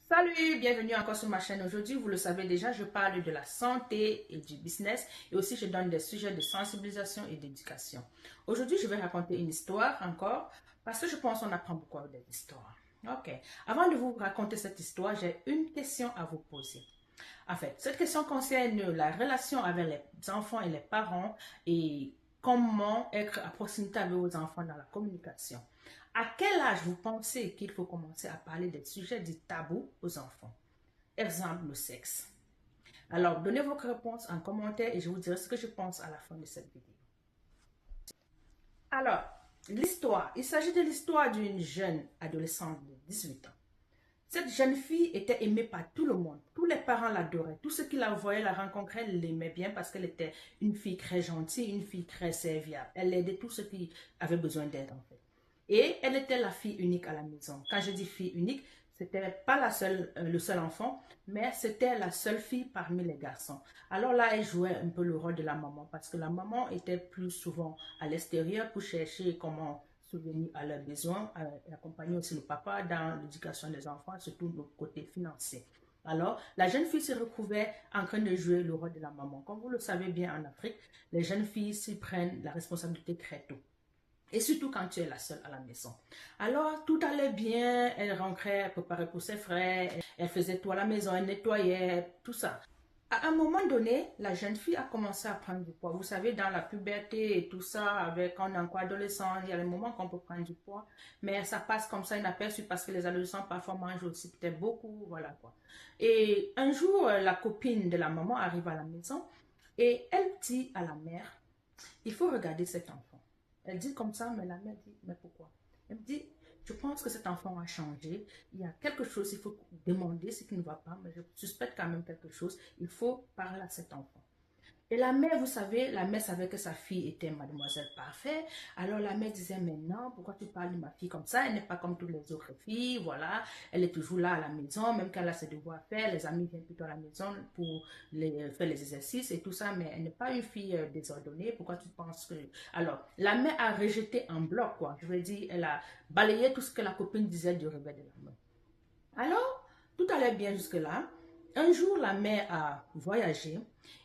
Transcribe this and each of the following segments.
Salut, bienvenue encore sur ma chaîne. Aujourd'hui, vous le savez déjà, je parle de la santé et du business et aussi je donne des sujets de sensibilisation et d'éducation. Aujourd'hui, je vais raconter une histoire encore parce que je pense qu'on apprend beaucoup avec des histoires. Ok, avant de vous raconter cette histoire, j'ai une question à vous poser. En fait, cette question concerne la relation avec les enfants et les parents et comment être à proximité avec vos enfants dans la communication. À quel âge vous pensez qu'il faut commencer à parler des sujets dits tabous aux enfants? Exemple, le sexe. Alors, donnez vos réponses en commentaire et je vous dirai ce que je pense à la fin de cette vidéo. Alors, l'histoire. Il s'agit de l'histoire d'une jeune adolescente de 18 ans. Cette jeune fille était aimée par tout le monde. Tous les parents l'adoraient. Tous ceux qui la voyaient, la rencontraient, l'aimaient bien parce qu'elle était une fille très gentille, une fille très serviable. Elle aidait tous ceux qui avaient besoin d'aide en fait. Et elle était la fille unique à la maison. Quand je dis fille unique, c'était pas le seul enfant, mais c'était la seule fille parmi les garçons. Alors là, elle jouait un peu le rôle de la maman parce que la maman était plus souvent à l'extérieur pour chercher comment subvenir à leurs besoins et accompagner aussi le papa dans l'éducation des enfants, surtout le côté financier. Alors, la jeune fille se retrouvait en train de jouer le rôle de la maman. Comme vous le savez bien en Afrique, les jeunes filles s'y prennent la responsabilité très tôt. Et surtout quand tu es la seule à la maison. Alors, tout allait bien, elle rentrait, elle préparait pour ses frères, elle faisait tout à la maison, elle nettoyait, tout ça. À un moment donné, la jeune fille a commencé à prendre du poids. Vous savez, dans la puberté et tout ça, avec quand on est encore adolescent, il y a des moments qu'on peut prendre du poids, mais ça passe comme ça inaperçu parce que les adolescents parfois mangent aussi peut-être beaucoup, voilà quoi. Et un jour, la copine de la maman arrive à la maison et elle dit à la mère, il faut regarder cet enfant. Elle dit comme ça, mais la mère dit, mais pourquoi? Elle me dit, je pense que cet enfant a changé. Il y a quelque chose, il faut demander ce qui ne va pas, mais je suspecte quand même quelque chose. Il faut parler à cet enfant. Et la mère, vous savez, la mère savait que sa fille était mademoiselle parfaite. Alors la mère disait, mais non, pourquoi tu parles de ma fille comme ça? Elle n'est pas comme toutes les autres filles, voilà. Elle est toujours là à la maison, même quand elle a ses devoirs à faire. Les amis viennent plutôt à la maison pour faire les exercices et tout ça, mais elle n'est pas une fille désordonnée. Pourquoi tu penses que... Alors, la mère a rejeté en bloc, quoi. Je veux dire, elle a balayé tout ce que la copine disait du revers de la main. Alors, tout allait bien jusque-là. Un jour, la mère a voyagé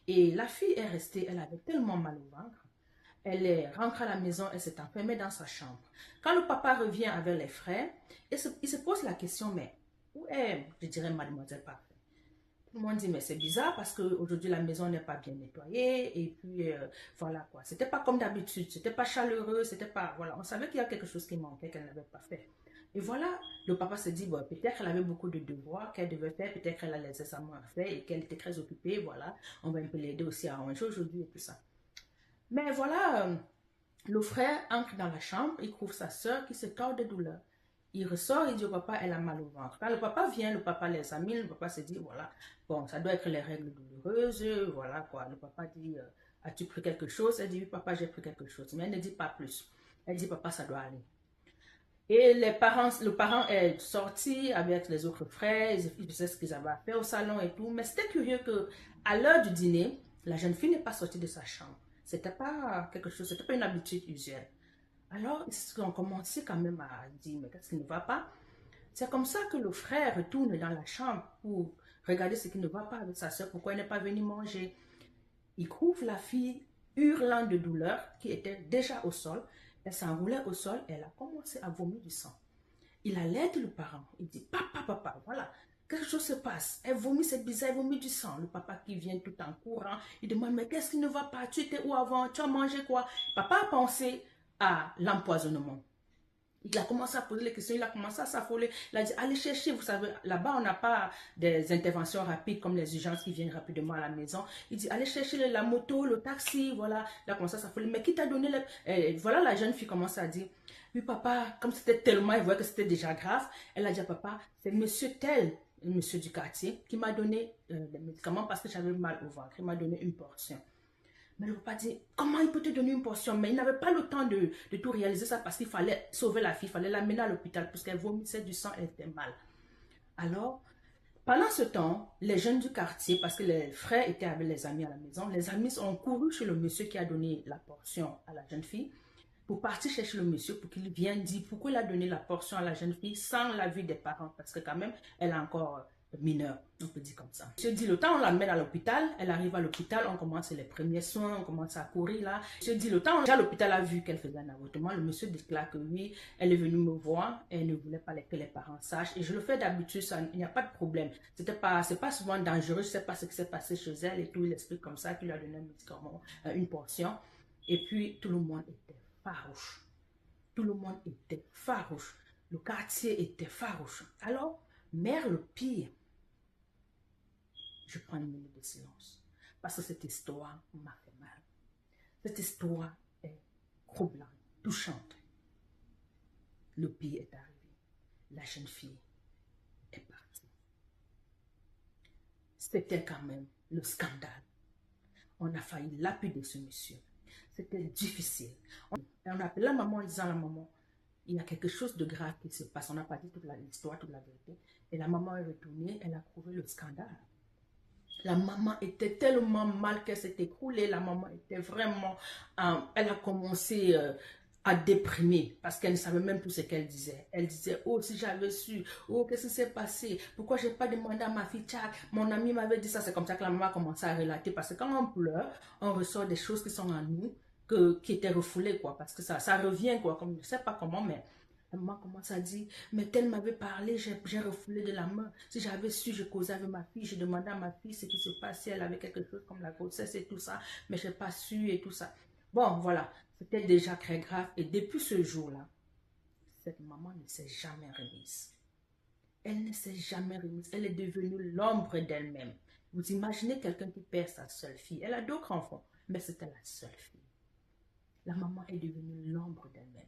et la fille est restée, elle avait tellement mal au ventre. Elle est rentrée à la maison, elle s'est enfermée dans sa chambre. Quand le papa revient avec les frères, il se pose la question, mais où est, je dirais, mademoiselle Parfait? Tout le monde dit, mais c'est bizarre parce qu'aujourd'hui, la maison n'est pas bien nettoyée. Et puis, voilà quoi. C'était pas comme d'habitude. C'était pas chaleureux. C'était pas. Voilà. On savait qu'il y a quelque chose qui manquait, qu'elle n'avait pas fait. Et voilà, le papa se dit, bon, peut-être qu'elle avait beaucoup de devoirs qu'elle devait faire. Peut-être qu'elle a les examens à faire et qu'elle était très occupée. Voilà. On va un peu l'aider aussi à ranger aujourd'hui et tout ça. Mais voilà, le frère entre dans la chambre. Il trouve sa soeur qui se tord de douleur. Il ressort, il dit au papa, elle a mal au ventre. Quand le papa vient, le papa les examine, le papa se dit, voilà, bon, ça doit être les règles douloureuses, voilà quoi. Le papa dit, as-tu pris quelque chose? Elle dit, oui, papa, j'ai pris quelque chose. Mais elle ne dit pas plus. Elle dit, papa, ça doit aller. Et le parent est sorti avec les autres frères, ils faisaient ce qu'ils avaient à faire au salon et tout. Mais c'était curieux que, à l'heure du dîner, la jeune fille n'est pas sortie de sa chambre. C'était pas quelque chose, c'était pas une habitude usuelle. Alors, ils ont commencé quand même à dire, mais qu'est-ce qui ne va pas? C'est comme ça que le frère retourne dans la chambre pour regarder ce qui ne va pas avec sa soeur, pourquoi elle n'est pas venue manger. Il trouve la fille hurlant de douleur, qui était déjà au sol. Elle s'enroulait au sol et elle a commencé à vomir du sang. Il alerte le parent. Il dit, papa, papa, voilà, quelque chose se passe. Elle vomit, c'est bizarre, elle vomit du sang. Le papa qui vient tout en courant, il demande, mais qu'est-ce qui ne va pas? Tu étais où avant? Tu as mangé quoi? Papa a pensé à l'empoisonnement. Il a commencé à poser les questions, il a commencé à s'affoler. Il a dit, allez chercher, vous savez, là-bas, on n'a pas des interventions rapides comme les urgences qui viennent rapidement à la maison. Il dit, allez chercher la moto, le taxi, voilà. Il a commencé à s'affoler. Mais qui t'a donné les... Et voilà, la jeune fille commence à dire, oui, papa, comme c'était tellement, elle voyait que c'était déjà grave, elle a dit à papa, c'est monsieur tel, monsieur du quartier, qui m'a donné des médicaments parce que j'avais mal au ventre. Il m'a donné une portion. Mais le papa dit, comment il peut te donner une portion? Mais il n'avait pas le temps de tout réaliser ça parce qu'il fallait sauver la fille, il fallait l'amener à l'hôpital puisqu'elle vomissait du sang, elle était mal. Alors, pendant ce temps, les jeunes du quartier, parce que les frères étaient avec les amis à la maison, les amis ont couru chez le monsieur qui a donné la portion à la jeune fille pour partir chercher le monsieur pour qu'il vienne dire pourquoi il a donné la portion à la jeune fille sans l'avis des parents, parce que quand même, elle est encore mineure, on peut dire comme ça. Monsieur dit, le temps, on l'amène à l'hôpital, elle arrive à l'hôpital, on commence les premiers soins, on commence à courir là. Monsieur dit, le temps, déjà l'hôpital a vu qu'elle faisait un avortement, le monsieur déclare que oui, elle est venue me voir, elle ne voulait pas que les parents sachent, et je le fais d'habitude, il n'y a pas de problème. C'est pas souvent dangereux, je ne sais pas ce qui s'est passé chez elle, et tout, il explique comme ça, qu'il lui a donné un médicament, une portion, et puis tout le monde était farouche. Tout le monde était farouche. Le quartier était farouche. Alors, mère le pire, je prends une minute de silence. Parce que cette histoire m'a fait mal. Cette histoire est troublante, touchante. Le pire est arrivé. La jeune fille est partie. C'était quand même le scandale. On a failli lapider ce monsieur. C'était difficile. On a appelé la maman en disant à la maman, il y a quelque chose de grave qui se passe. On n'a pas dit toute l'histoire, toute la vérité. Et la maman est retournée, elle a trouvé le scandale. La maman était tellement mal qu'elle s'est écroulée. La maman était vraiment... elle a commencé à déprimer parce qu'elle ne savait même plus ce qu'elle disait. Elle disait, oh, si j'avais su, oh, qu'est-ce qui s'est passé? Pourquoi je n'ai pas demandé à ma fille, Tchad, mon ami m'avait dit ça. C'est comme ça que la maman a commencé à relater parce que quand on pleure, on ressort des choses qui sont en nous, qui étaient refoulées, quoi, parce que ça revient, quoi, comme je ne sais pas comment, mais... La maman commence à dire, mais elle m'avait parlé, j'ai refoulé de la main. Si j'avais su, je causais avec ma fille, je demandais à ma fille ce qui se passait, elle avait quelque chose comme la grossesse et tout ça, mais je n'ai pas su et tout ça. Bon, voilà, c'était déjà très grave. Et depuis ce jour-là, cette maman ne s'est jamais remise. Elle ne s'est jamais remise. Elle est devenue l'ombre d'elle-même. Vous imaginez quelqu'un qui perd sa seule fille. Elle a d'autres enfants, mais c'était la seule fille. La maman est devenue l'ombre d'elle-même.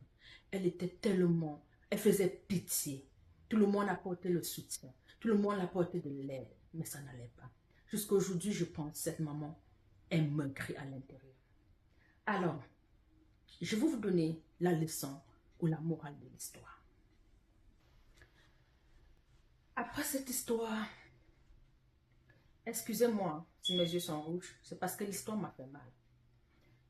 Elle était tellement... Elle faisait pitié. Tout le monde apportait le soutien. Tout le monde apportait de l'aide. Mais ça n'allait pas. Jusqu'à aujourd'hui, je pense, cette maman est meurtrie à l'intérieur. Alors, je vais vous donner la leçon ou la morale de l'histoire. Après cette histoire, excusez-moi si mes yeux sont rouges, c'est parce que l'histoire m'a fait mal.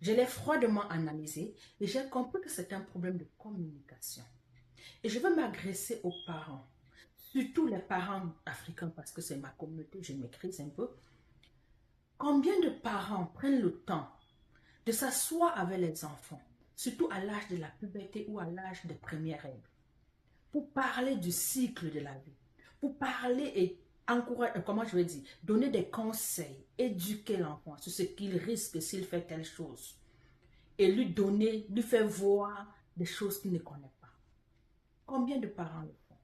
Je l'ai froidement analysé et j'ai compris que c'est un problème de communication. Et je veux m'agresser aux parents, surtout les parents africains parce que c'est ma communauté, je m'écris un peu. Combien de parents prennent le temps de s'asseoir avec les enfants, surtout à l'âge de la puberté ou à l'âge des premières règles, pour parler du cycle de la vie, pour parler et encourager, comment je vais dire, donner des conseils, éduquer l'enfant sur ce qu'il risque s'il fait telle chose et lui faire voir des choses qu'il ne connaît pas. Combien de parents le font?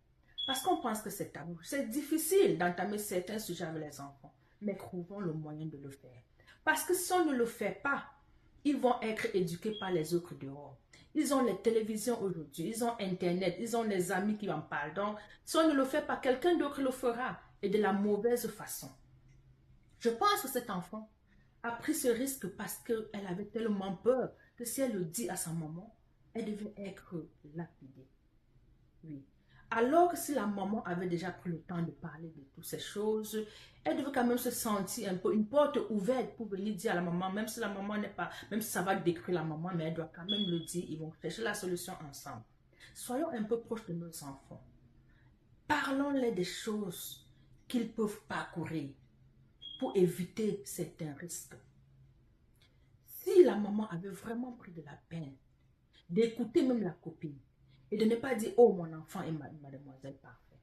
Parce qu'on pense que c'est tabou. C'est difficile d'entamer certains sujets avec les enfants, mais trouvons le moyen de le faire. Parce que si on ne le fait pas, ils vont être éduqués par les autres dehors. Ils ont les télévisions aujourd'hui, ils ont Internet, ils ont les amis qui en parlent. Donc, si on ne le fait pas, quelqu'un d'autre le fera et de la mauvaise façon. Je pense que cet enfant a pris ce risque parce qu'elle avait tellement peur que si elle le dit à sa maman, elle devait être lapidée. Oui. Alors que si la maman avait déjà pris le temps de parler de toutes ces choses, elle devait quand même se sentir un peu une porte ouverte pour venir dire à la maman, même si la maman n'est pas, même si ça va détruire la maman, mais elle doit quand même le dire, ils vont chercher la solution ensemble. Soyons un peu proches de nos enfants. Parlons-les des choses qu'ils peuvent parcourir pour éviter certains risques. Si la maman avait vraiment pris de la peine d'écouter même la copine, et de ne pas dire, oh, mon enfant est mademoiselle parfaite.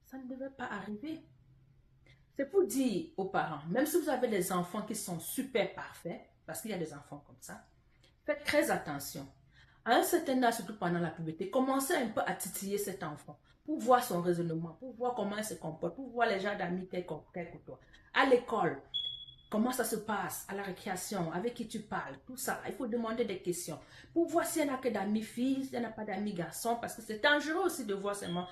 Ça ne devait pas arriver. C'est pour dire aux parents, même si vous avez des enfants qui sont super parfaits, parce qu'il y a des enfants comme ça, faites très attention. À un certain âge, surtout pendant la puberté, commencez un peu à titiller cet enfant pour voir son raisonnement, pour voir comment il se comporte, pour voir les gens d'amis tels que toi. À l'école, comment ça se passe à la récréation, avec qui tu parles, tout ça. Il faut demander des questions pour voir s'il n'y en a que d'amis filles, s'il n'y en a pas d'amis garçons, parce que c'est dangereux aussi de voir seulement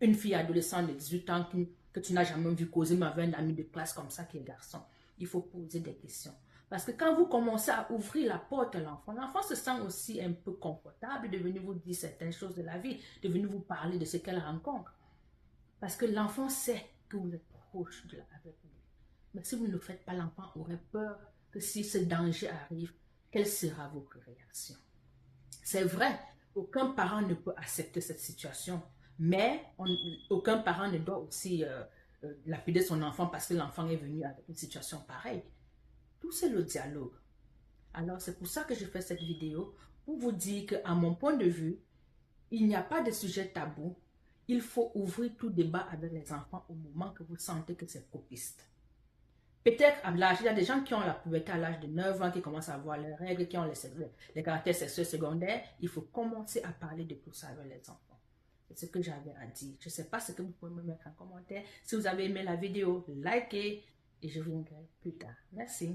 une fille adolescente de 18 ans que tu n'as jamais vu causer, mais avec un ami de classe comme ça qui est garçon. Il faut poser des questions. Parce que quand vous commencez à ouvrir la porte à l'enfant, l'enfant se sent aussi un peu confortable de venir vous dire certaines choses de la vie, de venir vous parler de ce qu'elle rencontre. Parce que l'enfant sait que vous êtes proche avec lui. Mais si vous ne le faites pas, l'enfant aurait peur que si ce danger arrive, quelle sera votre réaction? C'est vrai, aucun parent ne peut accepter cette situation, mais aucun parent ne doit aussi lapider son enfant parce que l'enfant est venu avec une situation pareille. Tout c'est le dialogue. Alors c'est pour ça que je fais cette vidéo, pour vous dire qu'à mon point de vue, il n'y a pas de sujet tabou. Il faut ouvrir tout débat avec les enfants au moment que vous sentez que c'est propice. Peut-être à l'âge, il y a des gens qui ont la puberté à l'âge de 9 ans, qui commencent à avoir leurs règles, qui ont les caractères sexuels secondaires. Il faut commencer à parler de tout ça avec les enfants. C'est ce que j'avais à dire. Je ne sais pas ce que vous pouvez me mettre en commentaire. Si vous avez aimé la vidéo, likez et je vous reviendrai plus tard. Merci.